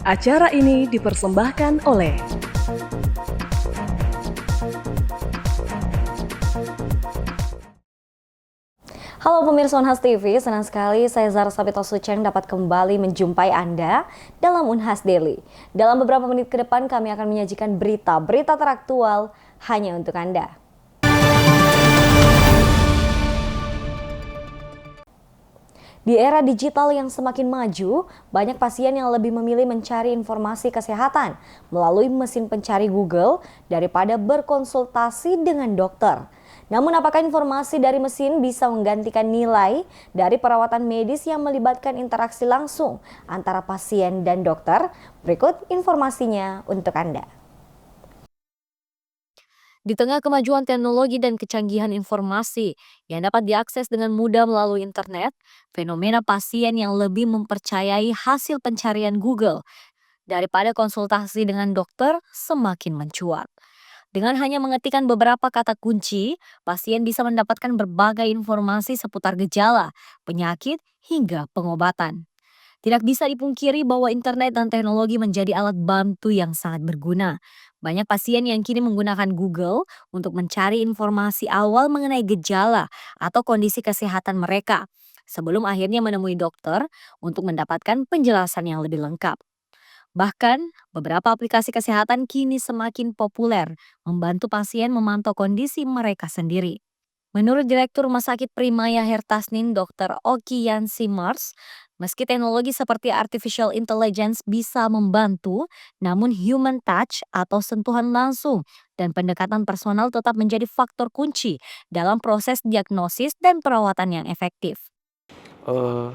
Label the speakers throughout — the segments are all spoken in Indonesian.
Speaker 1: Acara ini dipersembahkan oleh
Speaker 2: Halo pemirsa Unhas TV, senang sekali saya Zara Sabito Suceng dapat kembali menjumpai Anda dalam Unhas Daily. Dalam beberapa menit ke depan kami akan menyajikan berita-berita teraktual hanya untuk Anda. Di era digital yang semakin maju, banyak pasien yang lebih memilih mencari informasi kesehatan melalui mesin pencari Google daripada berkonsultasi dengan dokter. Namun apakah informasi dari mesin bisa menggantikan nilai dari perawatan medis yang melibatkan interaksi langsung antara pasien dan dokter? Berikut informasinya untuk Anda. Di tengah kemajuan teknologi dan kecanggihan informasi yang dapat diakses dengan mudah melalui internet, fenomena pasien yang lebih mempercayai hasil pencarian Google daripada konsultasi dengan dokter semakin mencuat. Dengan hanya mengetikkan beberapa kata kunci, pasien bisa mendapatkan berbagai informasi seputar gejala, penyakit, hingga pengobatan. Tidak bisa dipungkiri bahwa internet dan teknologi menjadi alat bantu yang sangat berguna. Banyak pasien yang kini menggunakan Google untuk mencari informasi awal mengenai gejala atau kondisi kesehatan mereka sebelum akhirnya menemui dokter untuk mendapatkan penjelasan yang lebih lengkap. Bahkan, beberapa aplikasi kesehatan kini semakin populer membantu pasien memantau kondisi mereka sendiri. Menurut Direktur Rumah Sakit Primaya Hertasnin Dr. Oki Yansi Mars, meski teknologi seperti artificial intelligence bisa membantu, namun human touch atau sentuhan langsung dan pendekatan personal tetap menjadi faktor kunci dalam proses diagnosis dan perawatan yang efektif.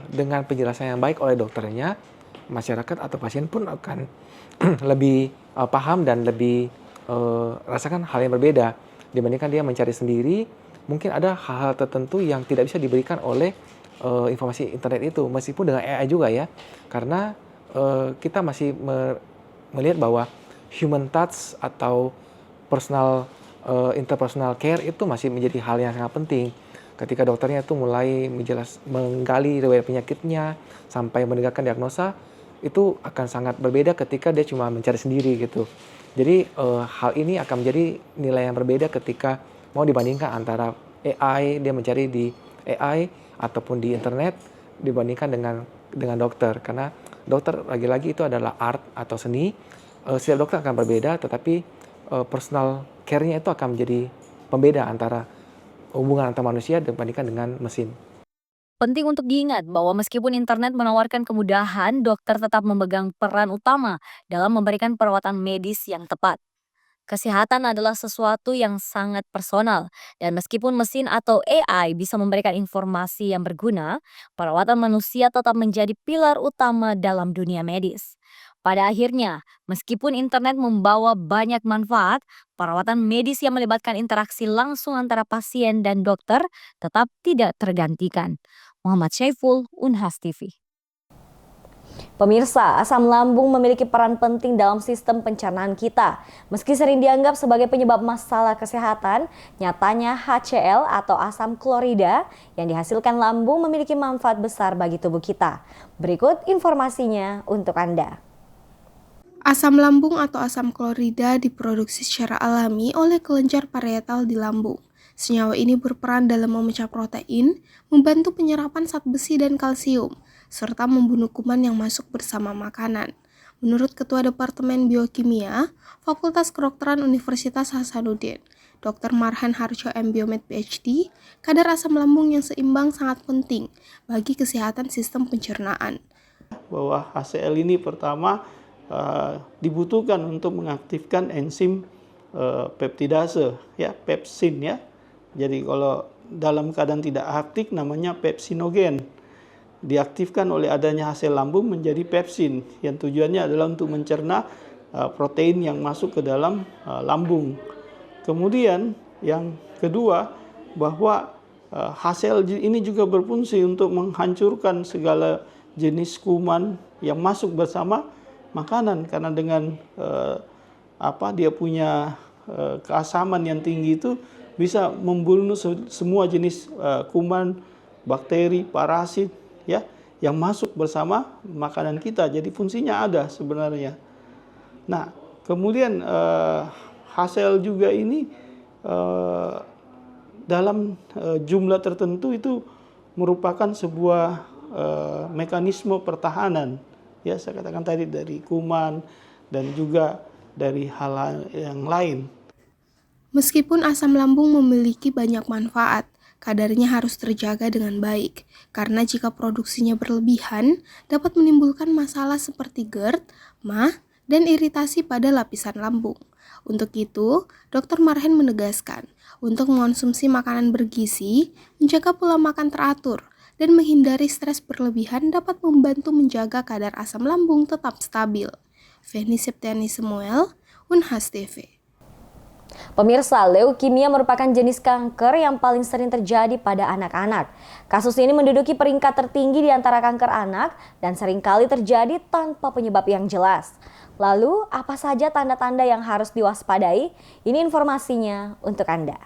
Speaker 3: Dengan penjelasan yang baik oleh dokternya, masyarakat atau pasien pun akan lebih paham dan lebih rasakan hal yang berbeda dibandingkan dia mencari sendiri. Mungkin ada hal-hal tertentu yang tidak bisa diberikan oleh informasi internet itu, meskipun dengan AI juga ya, karena kita masih melihat bahwa human touch atau personal interpersonal care itu masih menjadi hal yang sangat penting. Ketika dokternya itu mulai menggali riwayat penyakitnya sampai menegakkan diagnosa, itu akan sangat berbeda ketika dia cuma mencari sendiri gitu. Jadi hal ini akan menjadi nilai yang berbeda ketika mau dibandingkan antara AI, dia mencari di AI ataupun di internet dibandingkan dengan dokter. Karena dokter lagi-lagi itu adalah art atau seni. Setiap dokter akan berbeda, tetapi personal care-nya itu akan menjadi pembeda antara hubungan antar manusia dibandingkan dengan mesin.
Speaker 2: Penting untuk diingat bahwa meskipun internet menawarkan kemudahan, dokter tetap memegang peran utama dalam memberikan perawatan medis yang tepat. Kesehatan adalah sesuatu yang sangat personal, dan meskipun mesin atau AI bisa memberikan informasi yang berguna, perawatan manusia tetap menjadi pilar utama dalam dunia medis. Pada akhirnya, meskipun internet membawa banyak manfaat, perawatan medis yang melibatkan interaksi langsung antara pasien dan dokter tetap tidak tergantikan. Muhammad Syaiful, Unhas TV. Pemirsa, asam lambung memiliki peran penting dalam sistem pencernaan kita. Meski sering dianggap sebagai penyebab masalah kesehatan, nyatanya HCl atau asam klorida yang dihasilkan lambung memiliki manfaat besar bagi tubuh kita. Berikut informasinya untuk Anda.
Speaker 4: Asam lambung atau asam klorida diproduksi secara alami oleh kelenjar parietal di lambung. Senyawa ini berperan dalam memecah protein, membantu penyerapan zat besi dan kalsium, serta membunuh kuman yang masuk bersama makanan. Menurut Ketua Departemen Biokimia, Fakultas Kedokteran Universitas Hasanuddin, Dr. Marhan Harjo MBiomed PhD, kadar asam lambung yang seimbang sangat penting bagi kesehatan sistem pencernaan.
Speaker 5: Bahwa HCl ini pertama dibutuhkan untuk mengaktifkan enzim peptidase, ya, pepsin ya. Jadi kalau dalam keadaan tidak aktif namanya pepsinogen. Diaktifkan oleh adanya hasil lambung menjadi pepsin yang tujuannya adalah untuk mencerna protein yang masuk ke dalam lambung. Kemudian yang kedua bahwa HCl ini juga berfungsi untuk menghancurkan segala jenis kuman yang masuk bersama makanan, karena dengan dia punya keasaman yang tinggi itu bisa membunuh semua jenis kuman, bakteri, parasit ya yang masuk bersama makanan kita. Jadi fungsinya ada sebenarnya. Nah, kemudian HCl juga ini dalam jumlah tertentu itu merupakan sebuah mekanisme pertahanan. Ya, saya katakan tadi dari kuman dan juga dari hal yang lain.
Speaker 4: Meskipun asam lambung memiliki banyak manfaat, kadarnya harus terjaga dengan baik, karena jika produksinya berlebihan, dapat menimbulkan masalah seperti GERD, MAH, dan iritasi pada lapisan lambung. Untuk itu, Dr. Marhen menegaskan, untuk mengonsumsi makanan bergizi, menjaga pola makan teratur, dan menghindari stres berlebihan dapat membantu menjaga kadar asam lambung tetap stabil. Feni Septiani Samuel, Unhas TV.
Speaker 2: Pemirsa, leukemia merupakan jenis kanker yang paling sering terjadi pada anak-anak. Kasus ini menduduki peringkat tertinggi di antara kanker anak dan seringkali terjadi tanpa penyebab yang jelas. Lalu, apa saja tanda-tanda yang harus diwaspadai? Ini informasinya untuk Anda.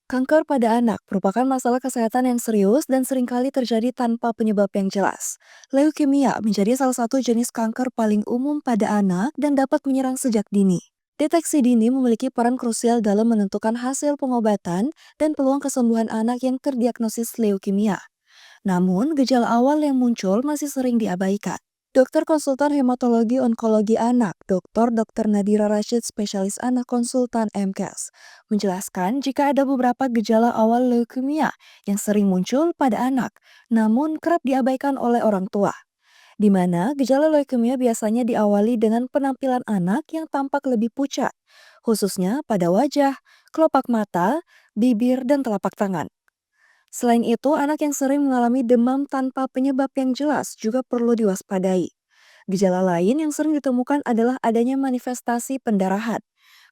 Speaker 6: Kanker pada anak merupakan masalah kesehatan yang serius dan seringkali terjadi tanpa penyebab yang jelas. Leukemia menjadi salah satu jenis kanker paling umum pada anak dan dapat menyerang sejak dini. Deteksi dini memiliki peran krusial dalam menentukan hasil pengobatan dan peluang kesembuhan anak yang terdiagnosis leukemia. Namun, gejala awal yang muncul masih sering diabaikan. Dokter konsultan hematologi onkologi anak, Dr. Nadira Rashid, spesialis anak konsultan MKes, menjelaskan jika ada beberapa gejala awal leukemia yang sering muncul pada anak, namun kerap diabaikan oleh orang tua. Di mana gejala leukemia biasanya diawali dengan penampilan anak yang tampak lebih pucat, khususnya pada wajah, kelopak mata, bibir, dan telapak tangan. Selain itu, anak yang sering mengalami demam tanpa penyebab yang jelas juga perlu diwaspadai. Gejala lain yang sering ditemukan adalah adanya manifestasi pendarahan,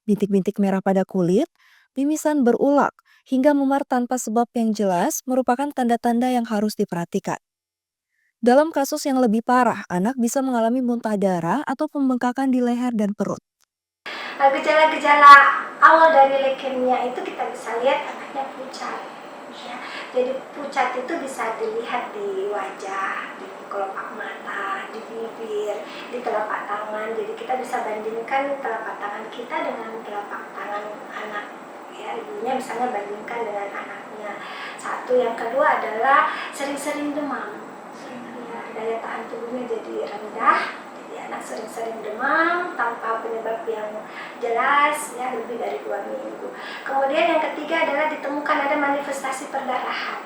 Speaker 6: bintik-bintik merah pada kulit, mimisan berulang, hingga memar tanpa sebab yang jelas merupakan tanda-tanda yang harus diperhatikan. Dalam kasus yang lebih parah, anak bisa mengalami muntah darah atau pembengkakan di leher dan perut.
Speaker 7: Gejala-gejala awal dari leukemia itu kita bisa lihat anaknya pucat. Ya. Jadi pucat itu bisa dilihat di wajah, di kelopak mata, di bibir, di telapak tangan. Jadi kita bisa bandingkan telapak tangan kita dengan telapak tangan anak. Ya, ibunya misalnya bandingkan dengan anaknya. Satu, yang kedua adalah sering-sering demam. Ya, daya tahan tubuhnya jadi rendah. Anak sering-sering demam tanpa penyebab yang jelas, ya, lebih dari 2 minggu. Kemudian yang ketiga adalah ditemukan ada manifestasi perdarahan.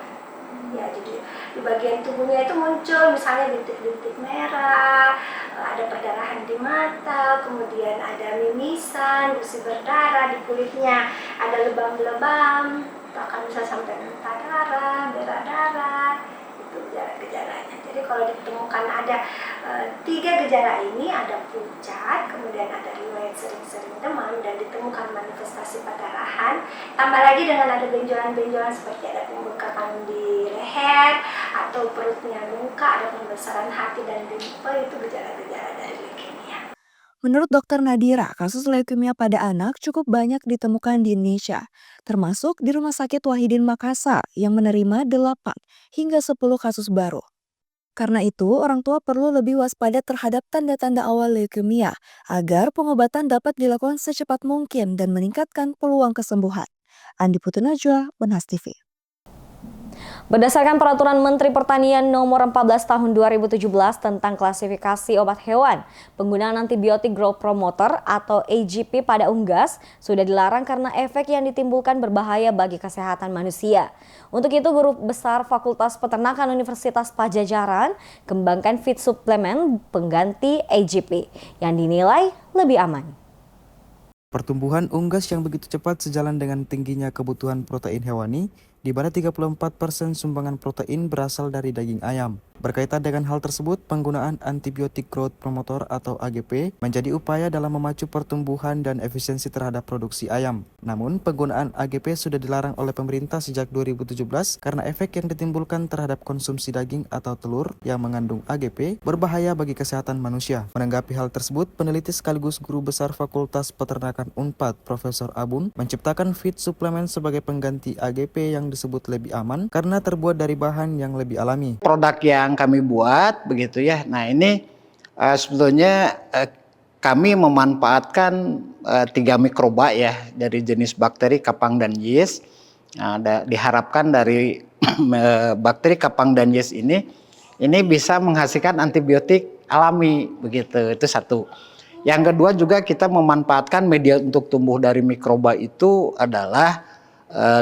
Speaker 7: Ya, jadi di bagian tubuhnya itu muncul misalnya bintik-bintik merah, ada perdarahan di mata, kemudian ada mimisan, gusi berdarah di kulitnya, ada lebam-lebam, bahkan bisa sampai muntah darah, berdarah. Gejala-gejalanya. Jadi kalau ditemukan ada 3 gejala ini, ada pucat, kemudian ada riwayat sering-sering demam, dan ditemukan manifestasi perdarahan, tambah lagi dengan ada benjolan-benjolan seperti ada pembengkakan di leher atau perutnya bengkak, ada pembesaran hati dan limpe, itu gejala-gejala dari leukemia.
Speaker 6: Menurut Dr. Nadira, kasus leukemia pada anak cukup banyak ditemukan di Indonesia, termasuk di Rumah Sakit Wahidin Makassar yang menerima 8 hingga 10 kasus baru. Karena itu, orang tua perlu lebih waspada terhadap tanda-tanda awal leukemia agar pengobatan dapat dilakukan secepat mungkin dan meningkatkan peluang kesembuhan. Andi Putunajwa, Unhas TV.
Speaker 2: Berdasarkan Peraturan Menteri Pertanian Nomor 14 Tahun 2017 tentang klasifikasi obat hewan, penggunaan antibiotik growth promoter atau AGP pada unggas sudah dilarang karena efek yang ditimbulkan berbahaya bagi kesehatan manusia. Untuk itu, Guru Besar Fakultas Peternakan Universitas Padjadjaran kembangkan feed suplemen pengganti AGP yang dinilai lebih aman.
Speaker 8: Pertumbuhan unggas yang begitu cepat sejalan dengan tingginya kebutuhan protein hewani, di mana 34% sumbangan protein berasal dari daging ayam. Berkaitan dengan hal tersebut, penggunaan antibiotik growth promoter atau AGP menjadi upaya dalam memacu pertumbuhan dan efisiensi terhadap produksi ayam. Namun, penggunaan AGP sudah dilarang oleh pemerintah sejak 2017 karena efek yang ditimbulkan terhadap konsumsi daging atau telur yang mengandung AGP berbahaya bagi kesehatan manusia. Menanggapi hal tersebut, peneliti sekaligus Guru Besar Fakultas Peternakan Unpad, Profesor Abun, menciptakan feed suplemen sebagai pengganti AGP yang disebut lebih aman karena terbuat dari bahan yang lebih alami.
Speaker 9: Produk yang kami buat begitu ya. Nah ini sebetulnya kami memanfaatkan 3 mikroba ya dari jenis bakteri, kapang, dan yeast. Nah, diharapkan dari bakteri, kapang, dan yeast ini bisa menghasilkan antibiotik alami begitu. Itu satu. Yang kedua juga kita memanfaatkan media untuk tumbuh dari mikroba itu adalah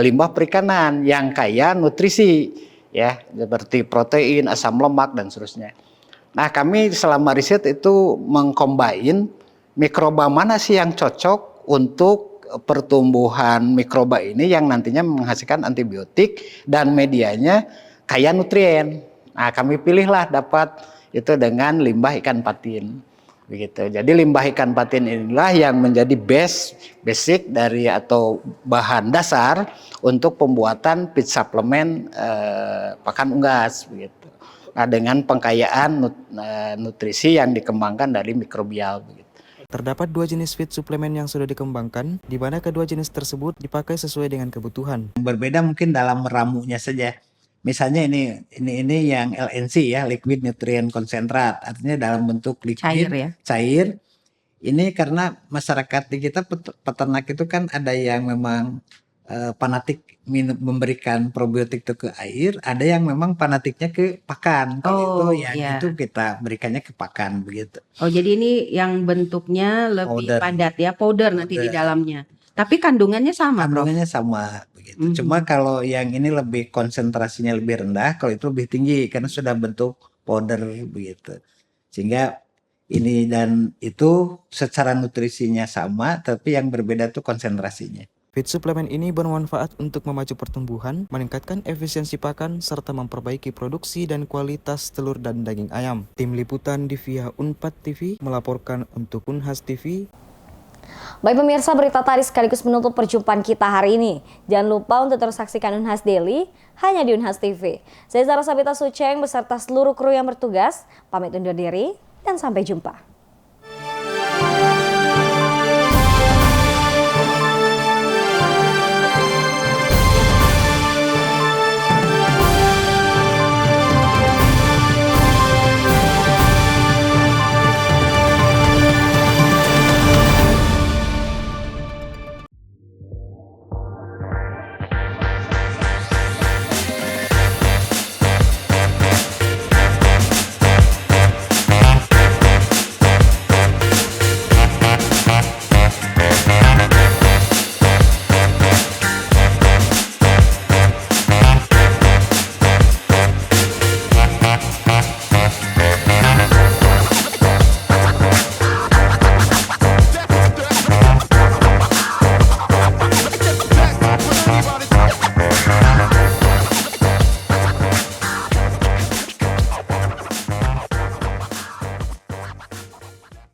Speaker 9: limbah perikanan yang kaya nutrisi ya, seperti protein, asam lemak, dan seterusnya. Nah, kami selama riset itu mengcombine mikroba mana sih yang cocok untuk pertumbuhan mikroba ini yang nantinya menghasilkan antibiotik dan medianya kaya nutrien. Nah, kami pilihlah dapat itu dengan limbah ikan patin. Begitu. Jadi limbah ikan patin inilah yang menjadi basic dari atau bahan dasar untuk pembuatan feed suplemen pakan unggas begitu. Nah, dengan pengkayaan nutrisi yang dikembangkan dari mikrobial begitu.
Speaker 8: Terdapat 2 jenis feed suplemen yang sudah dikembangkan, di mana kedua jenis tersebut dipakai sesuai dengan kebutuhan.
Speaker 9: Berbeda mungkin dalam meramunya saja. Misalnya ini yang LNC ya, liquid nutrient concentrat, artinya dalam bentuk liquid cair. Ini karena masyarakat di kita peternak itu kan ada yang memang fanatik memberikan probiotik itu ke air, ada yang memang fanatiknya ke pakan. Kalau itu kita berikannya ke pakan begitu.
Speaker 10: Oh, jadi ini yang bentuknya lebih padat ya, powder nanti di dalamnya. Tapi kandungannya sama, Prof?
Speaker 9: Kandungannya sama begitu. Cuma kalau yang ini lebih konsentrasinya lebih rendah, kalau itu lebih tinggi karena sudah bentuk powder begitu. Sehingga ini dan itu secara nutrisinya sama, tapi yang berbeda itu konsentrasinya.
Speaker 8: Feed suplemen ini bermanfaat untuk memacu pertumbuhan, meningkatkan efisiensi pakan, serta memperbaiki produksi dan kualitas telur dan daging ayam. Tim Liputan Divia Unpad TV melaporkan untuk Unhas TV.
Speaker 2: Baik pemirsa, berita tadi sekaligus menutup perjumpaan kita hari ini. Jangan lupa untuk terus saksikan Unhas Daily hanya di Unhas TV. Saya Zara Sabita Suceng beserta seluruh kru yang bertugas, pamit undur diri dan sampai jumpa.